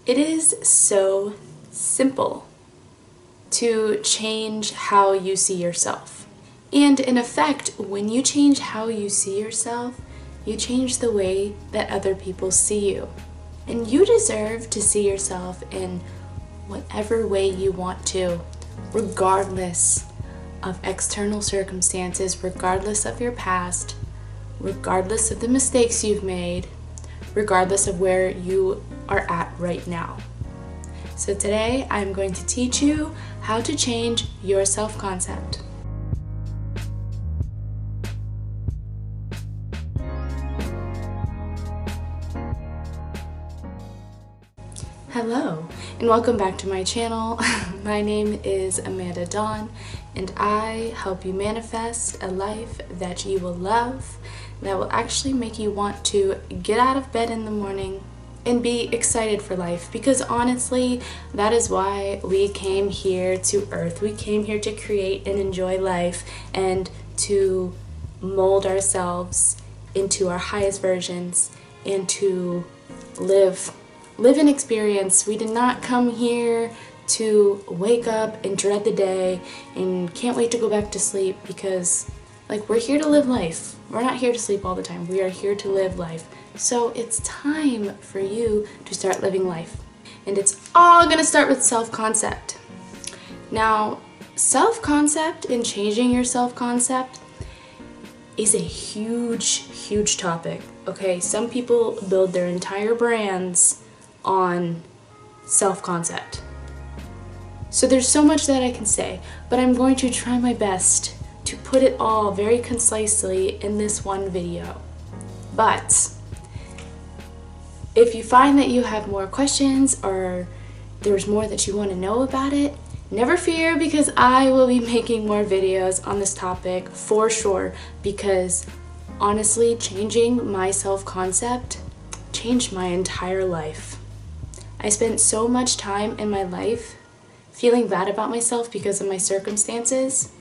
It is so simple to change how you see yourself. And in effect, when you change how you see yourself, you change the way that other people see you. And you deserve to see yourself in whatever way you want to, regardless of external circumstances, regardless of your past, regardless of the mistakes you've made, regardless of where you are at right now. So today I'm going to teach you how to change your self-concept. Hello and welcome back to my channel. My name is Amanda Dawn and I help you manifest a life that you will love, that will actually make you want to get out of bed in the morning and be excited for life, because honestly, that is why we came here to Earth. We came here to create and enjoy life and to mold ourselves into our highest versions and to live and experience. We did not come here to wake up and dread the day and can't wait to go back to sleep, because we're here to live life. We're not here to sleep all the time. We are here to live life. So it's time for you to start living life. And it's all gonna start with self-concept. Now, self-concept and changing your self-concept is a huge topic, okay? Some people build their entire brands on self-concept. So there's so much that I can say, but I'm going to try my best to put it all very concisely in this one video. But if you find that you have more questions or there's more that you want to know about it, never fear, because I will be making more videos on this topic for sure, because honestly, changing my self-concept changed my entire life. I spent so much time in my life feeling bad about myself because of my circumstances,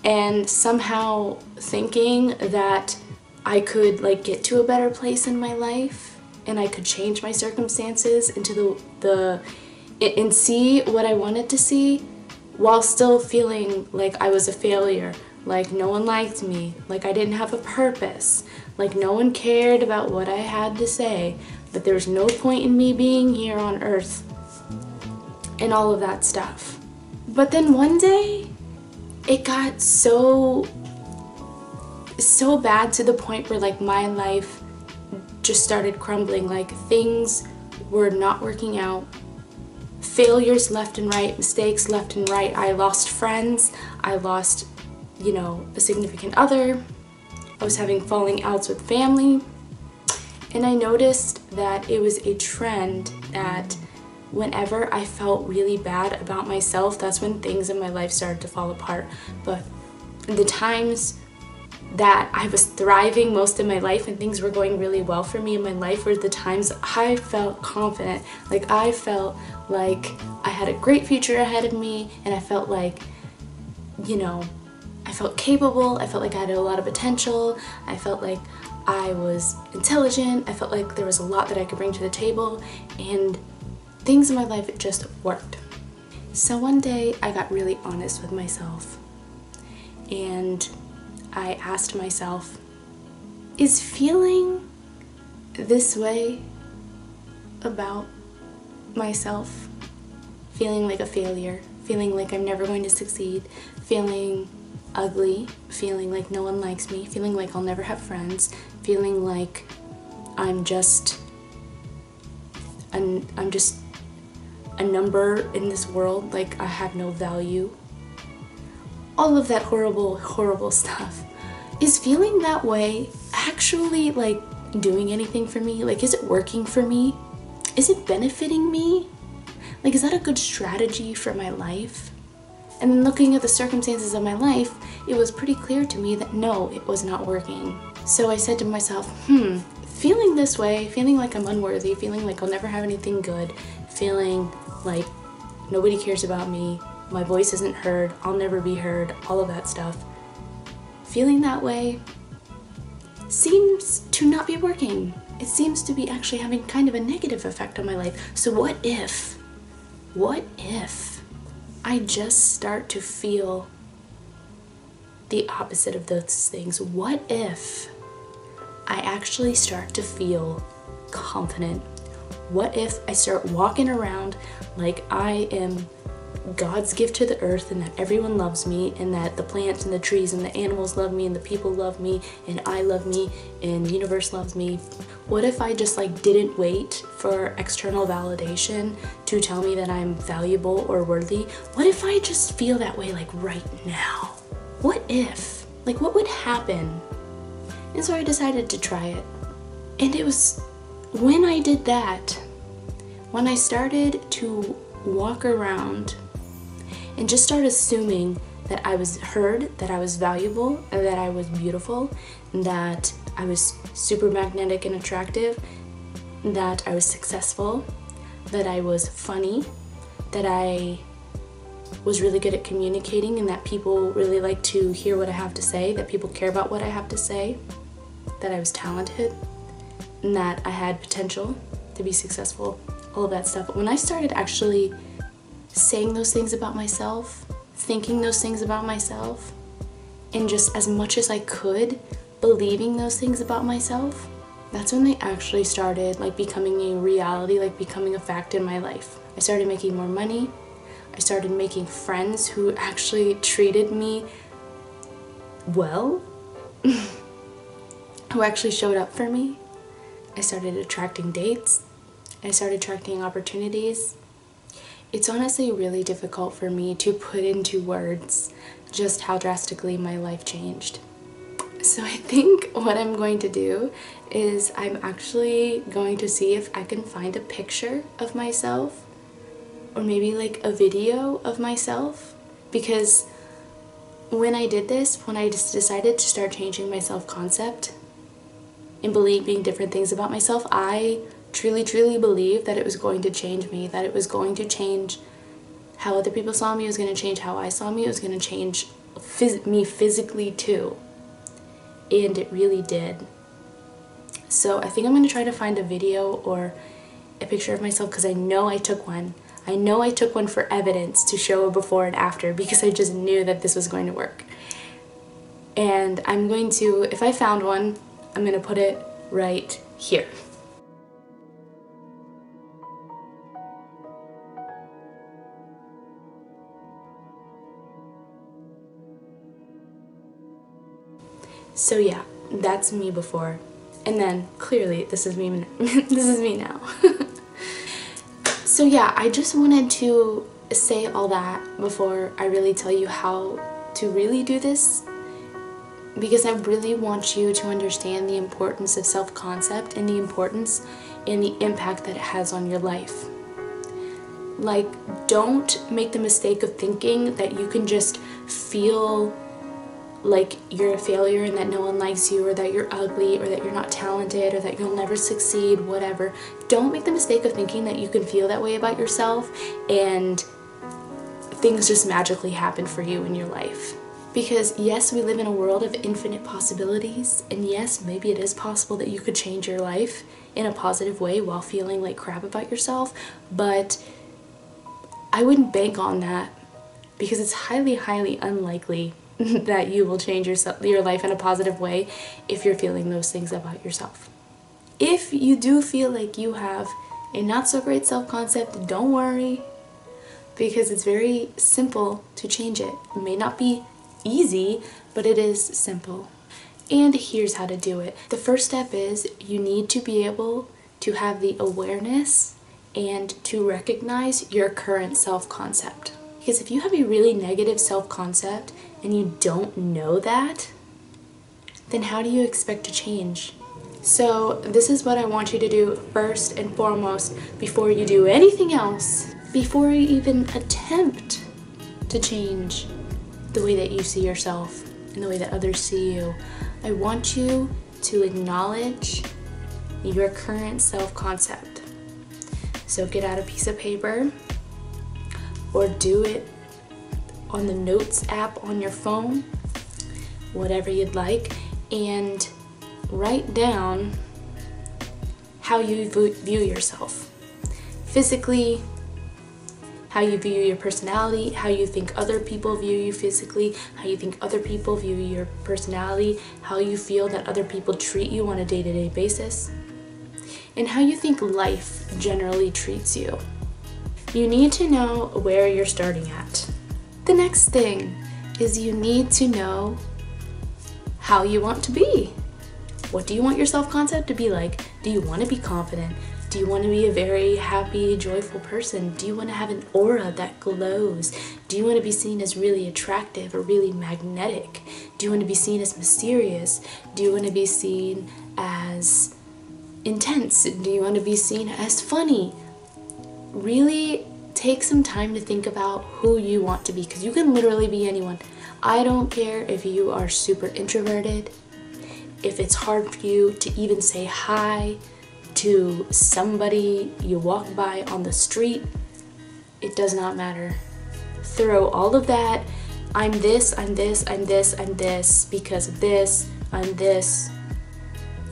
and somehow thinking that I could get to a better place in my life and I could change my circumstances into and see what I wanted to see, while still feeling like I was a failure, like no one liked me, like I didn't have a purpose, like no one cared about what I had to say, that there was no point in me being here on Earth, and all of that stuff. But then one day, it got so bad to the point where my life just started crumbling. Things were not working out. Failures left and right, mistakes left and right. I lost friends. I lost, a significant other. I was having falling outs with family. And I noticed that it was a trend that whenever I felt really bad about myself, that's when things in my life started to fall apart. But the times that I was thriving most of my life and things were going really well for me in my life were the times I felt confident. I felt like I had a great future ahead of me, and I felt like, I felt capable. I felt like I had a lot of potential. I felt like I was intelligent. I felt like there was a lot that I could bring to the table, and things in my life just worked. So one day I got really honest with myself, and I asked myself, is feeling this way about myself, feeling like a failure, feeling like I'm never going to succeed, feeling ugly, feeling like no one likes me, feeling like I'll never have friends, feeling like I'm just a number in this world, like I have no value. All of that horrible stuff. Is feeling that way actually doing anything for me? Is it working for me? Is it benefiting me? Is that a good strategy for my life? And then looking at the circumstances of my life, it was pretty clear to me that no, it was not working. So I said to myself, feeling this way, feeling like I'm unworthy, feeling like I'll never have anything good, feeling like nobody cares about me, my voice isn't heard, I'll never be heard, all of that stuff. Feeling that way seems to not be working. it seems to be actually having kind of a negative effect on my life. So what if I just start to feel the opposite of those things? What if I actually start to feel confident? What if I start walking around like I am God's gift to the earth, and that everyone loves me, and that the plants and the trees and the animals love me, and the people love me, and I love me, and the universe loves me? What if I just like didn't wait for external validation to tell me that I'm valuable or worthy? What if I just feel that way like right now? What if? Like, what would happen? And so I decided to try it. And it was when I did that, when I started to walk around and just start assuming that I was heard, that I was valuable, and that I was beautiful, and that I was super magnetic and attractive, that I was successful, that I was funny, that I was really good at communicating, and that people really like to hear what I have to say, that people care about what I have to say, that I was talented, and that I had potential to be successful, all of that stuff. But when I started actually saying those things about myself, thinking those things about myself, and just as much as I could believing those things about myself, that's when they actually started like becoming a reality, like becoming a fact in my life. I started making more money. I started making friends who actually treated me well, who actually showed up for me. I started attracting dates. I started attracting opportunities. It's honestly really difficult for me to put into words just how drastically my life changed. So I think what I'm going to do is I'm actually going to see if I can find a picture of myself, or maybe like a video of myself, because when I did this, when I just decided to start changing my self-concept and believing different things about myself, I truly believed that it was going to change me, that it was going to change how other people saw me, it was going to change how I saw me, it was going to change me physically too. And it really did. So I think I'm going to try to find a video or a picture of myself, because I know I took one. I know I took one for evidence to show a before and after, because I just knew that this was going to work. And I'm going to, if I found one, I'm going to put it right here. So yeah, that's me before. And then clearly this is me this is me now. So yeah, I just wanted to say all that before I really tell you how to really do this, because I really want you to understand the importance of self-concept and the importance and the impact that it has on your life. Like, don't make the mistake of thinking that you can just feel like you're a failure and that no one likes you, or that you're ugly, or that you're not talented, or that you'll never succeed, whatever. Don't make the mistake of thinking that you can feel that way about yourself and things just magically happen for you in your life. Because yes, we live in a world of infinite possibilities, and yes, maybe it is possible that you could change your life in a positive way while feeling like crap about yourself, but I wouldn't bank on that, because it's highly unlikely that you will change your life in a positive way if you're feeling those things about yourself. If you do feel like you have a not so great self-concept, don't worry, because it's very simple to change it. It may not be easy, but it is simple. And here's how to do it. The first step is you need to be able to have the awareness and to recognize your current self-concept. Because if you have a really negative self-concept and you don't know that, then how do you expect to change? So this is what I want you to do first and foremost before you do anything else, before you even attempt to change the way that you see yourself and the way that others see you. I want you to acknowledge your current self-concept. So get out a piece of paper, or do it on the notes app on your phone, whatever you'd like, and write down how you view yourself. Physically, how you view your personality, how you think other people view you physically, how you think other people view your personality, how you feel that other people treat you on a day-to-day basis, and how you think life generally treats you. You need to know where you're starting at. The next thing is you need to know how you want to be. What do you want your self-concept to be like? Do you want to be confident? Do you want to be a very happy, joyful person? Do you want to have an aura that glows? Do you want to be seen as really attractive or really magnetic? Do you want to be seen as mysterious? Do you want to be seen as intense? Do you want to be seen as funny? Really take some time to think about who you want to be, because you can literally be anyone. I don't care if you are super introverted, if it's hard for you to even say hi to somebody you walk by on the street. It does not matter. Throw all of that, I'm this, I'm this, I'm this, I'm this, because of this, I'm this,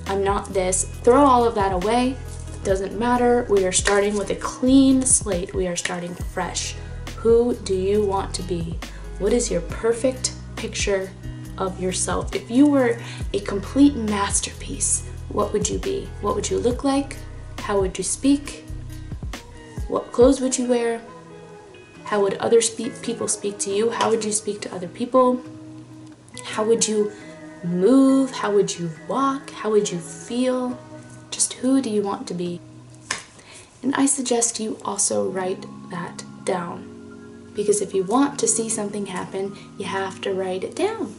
I'm not this. Throw all of that away. It doesn't matter. We are starting with a clean slate. We are starting fresh. Who do you want to be? What is your perfect picture of yourself? If you were a complete masterpiece, what would you be? What would you look like? How would you speak? What clothes would you wear? How would other people speak to you? How would you speak to other people? How would you move? How would you walk? How would you feel? Just who do you want to be? And I suggest you also write that down, because if you want to see something happen, you have to write it down.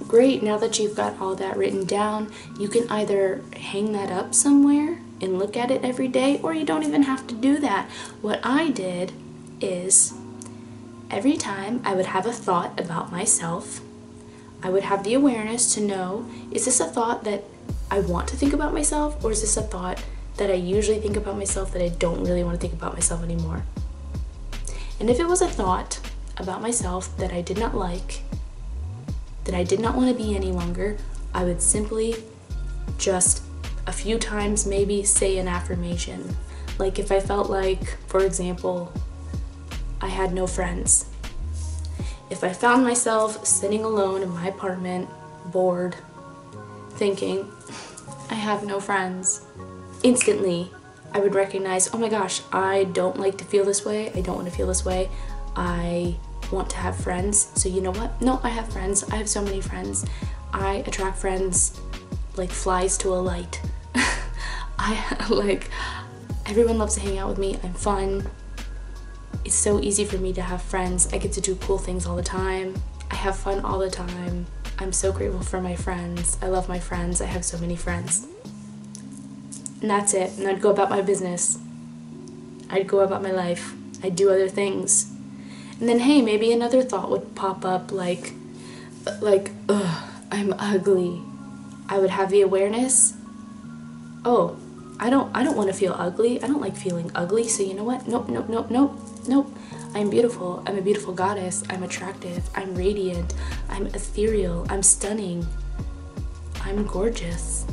Great, now that you've got all that written down, you can either hang that up somewhere and look at it every day, or you don't even have to do that. What I did is, every time I would have a thought about myself, I would have the awareness to know, is this a thought that I want to think about myself, or is this a thought that I usually think about myself that I don't really want to think about myself anymore? And if it was a thought about myself that I did not like, that I did not want to be any longer, I would simply just a few times maybe say an affirmation. Like if I felt like, for example, I had no friends. If I found myself sitting alone in my apartment, bored, thinking, I have no friends, instantly I would recognize, oh my gosh, I don't like to feel this way. I don't want to feel this way. I want to have friends. So you know what? No, I have friends. I have so many friends. I attract friends like flies to a light. Everyone loves to hang out with me. I'm fun. It's so easy for me to have friends. I get to do cool things all the time. I have fun all the time. I'm so grateful for my friends. I love my friends. I have so many friends. And that's it. And I'd go about my business. I'd go about my life. I'd do other things. And then, hey, maybe another thought would pop up like, ugh, I'm ugly. I would have the awareness, oh, I don't want to feel ugly. I don't like feeling ugly. So you know what? Nope, nope, nope, nope, nope. I'm beautiful. I'm a beautiful goddess. I'm attractive. I'm radiant. I'm ethereal. I'm stunning. I'm gorgeous.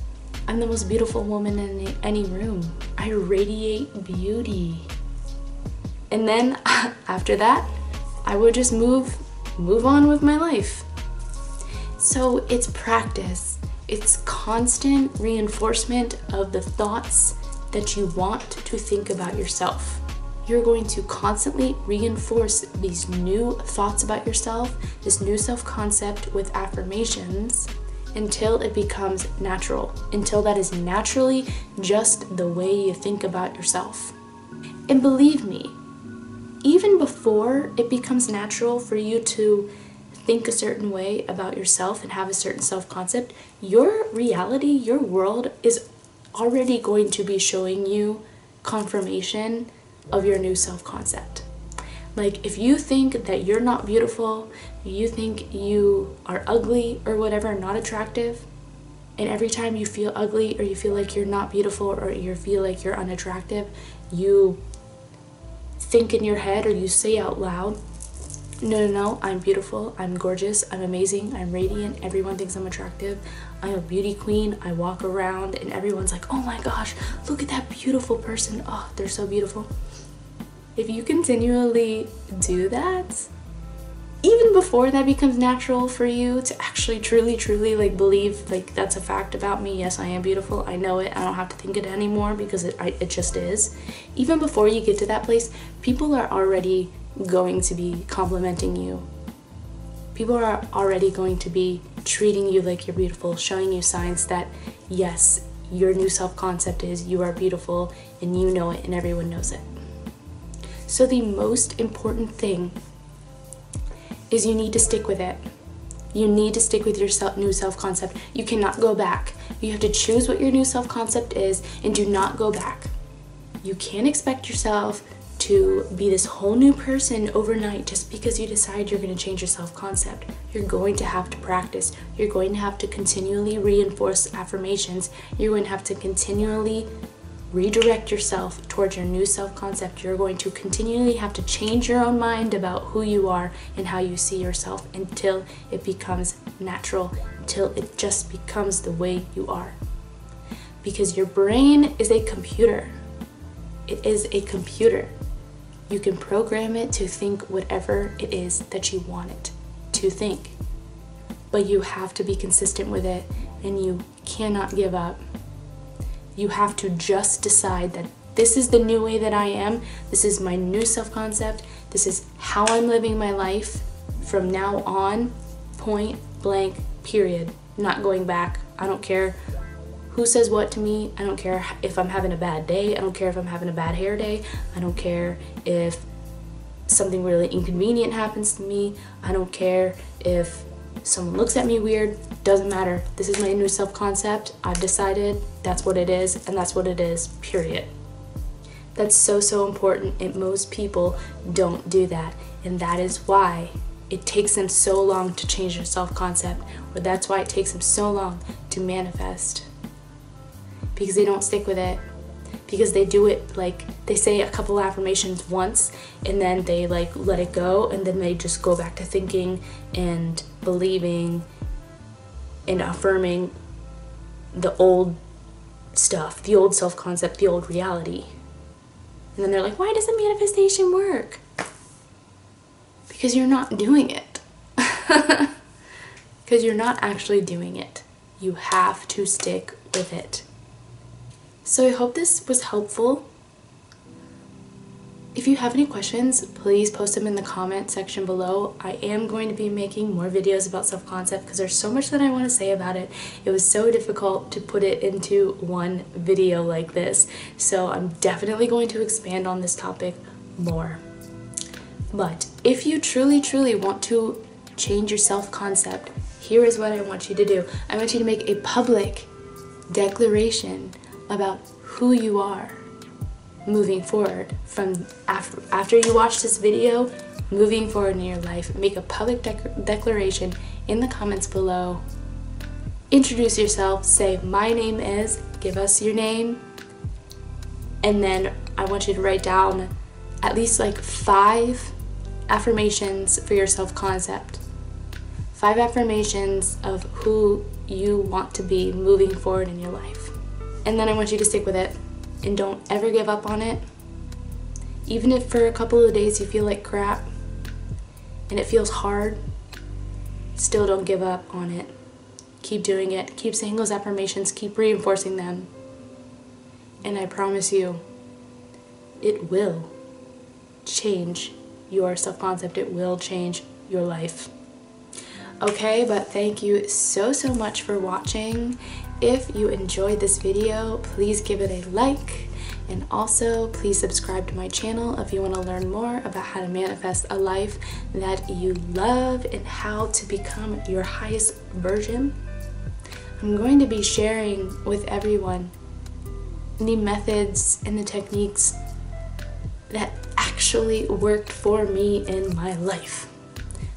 I'm the most beautiful woman in any room. I radiate beauty. And then after that, I would just move on with my life. So it's practice. It's constant reinforcement of the thoughts that you want to think about yourself. You're going to constantly reinforce these new thoughts about yourself, this new self-concept with affirmations, until it becomes natural, until that is naturally just the way you think about yourself. And believe me, even before it becomes natural for you to think a certain way about yourself and have a certain self-concept, your reality, your world is already going to be showing you confirmation of your new self-concept. Like if you think that you're not beautiful, you think you are ugly or whatever, not attractive, and every time you feel ugly or you feel like you're not beautiful or you feel like you're unattractive, you think in your head or you say out loud, No, I'm beautiful, I'm gorgeous, I'm amazing, I'm radiant, everyone thinks I'm attractive, I'm a beauty queen, I walk around and everyone's like, oh my gosh, look at that beautiful person, oh, they're so beautiful. If you continually do that, even before that becomes natural for you to actually truly like believe like that's a fact about me, yes, I am beautiful, I know it, I don't have to think it anymore because it just is. Even before you get to that place, people are already going to be complimenting you. People are already going to be treating you like you're beautiful, showing you signs that yes, your new self-concept is you are beautiful and you know it and everyone knows it. So the most important thing is you need to stick with it. You need to stick with your new self-concept. You cannot go back. You have to choose what your new self-concept is and do not go back. You can't expect yourself to be this whole new person overnight just because you decide you're going to change your self-concept. You're going to have to practice. You're going to have to continually reinforce affirmations. You're going to have to continually redirect yourself towards your new self-concept. You're going to continually have to change your own mind about who you are and how you see yourself until it becomes natural, until it just becomes the way you are. Because your brain is a computer. It is a computer. You can program it to think whatever it is that you want it to think. But you have to be consistent with it and you cannot give up. You have to just decide that this is the new way that I am. This is my new self-concept. This is how I'm living my life from now on, point blank, period. Not going back. I don't care who says what to me. I don't care if I'm having a bad day. I don't care if I'm having a bad hair day. I don't care if something really inconvenient happens to me. I don't care if someone looks at me weird. Doesn't matter. This is my new self-concept. I've decided that's what it is, and that's what it is, period. That's so important, and most people don't do that. And that is why it takes them so long to change their self-concept, or that's why it takes them so long to manifest. Because they don't stick with it. Because they do it, like, they say a couple affirmations once, and then they, like, let it go, and then they just go back to thinking and believing and affirming the old stuff, the old self-concept, the old reality. And then they're like, why doesn't manifestation work? Because you're not doing it. Because you're not actually doing it. You have to stick with it. So I hope this was helpful. If you have any questions, please post them in the comment section below. I am going to be making more videos about self-concept because there's so much that I want to say about it. It was so difficult to put it into one video like this. So I'm definitely going to expand on this topic more. But if you truly want to change your self-concept, here is what I want you to do. I want you to make a public declaration about who you are moving forward from after you watch this video, moving forward in your life. Make a public declaration in the comments below. Introduce yourself, say my name is, give us your name, and then I want you to write down at least like 5 affirmations for your self-concept. 5 affirmations of who you want to be moving forward in your life. And then I want you to stick with it and don't ever give up on it. Even if for a couple of days you feel like crap and it feels hard, still don't give up on it. Keep doing it. Keep saying those affirmations. Keep reinforcing them. And I promise you, it will change your self-concept. It will change your life. Okay, but thank you so much for watching. If you enjoyed this video, please give it a like, and also please subscribe to my channel if you want to learn more about how to manifest a life that you love and how to become your highest version. I'm going to be sharing with everyone the methods and the techniques that actually worked for me in my life.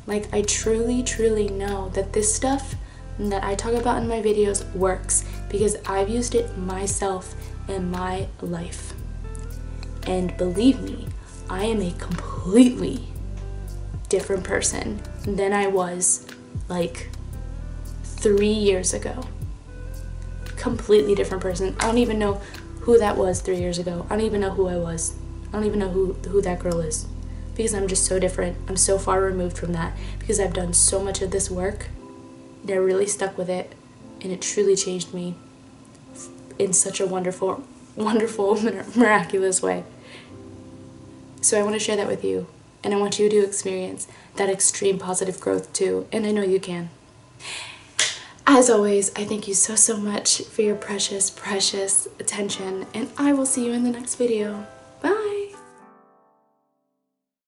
Like, I truly know that this stuff that I talk about in my videos works because I've used it myself in my life. And believe me, I am a completely different person than I was like 3 years ago. Completely different person. I don't even know who that was 3 years ago. I don't even know who I was. I don't even know who that girl is, because I'm just so different. I'm so far removed from that because I've done so much of this work and I really stuck with it, and it truly changed me in such a wonderful, wonderful, miraculous way. So I want to share that with you, and I want you to experience that extreme positive growth too, and I know you can. As always, I thank you so much for your precious, precious attention, and I will see you in the next video.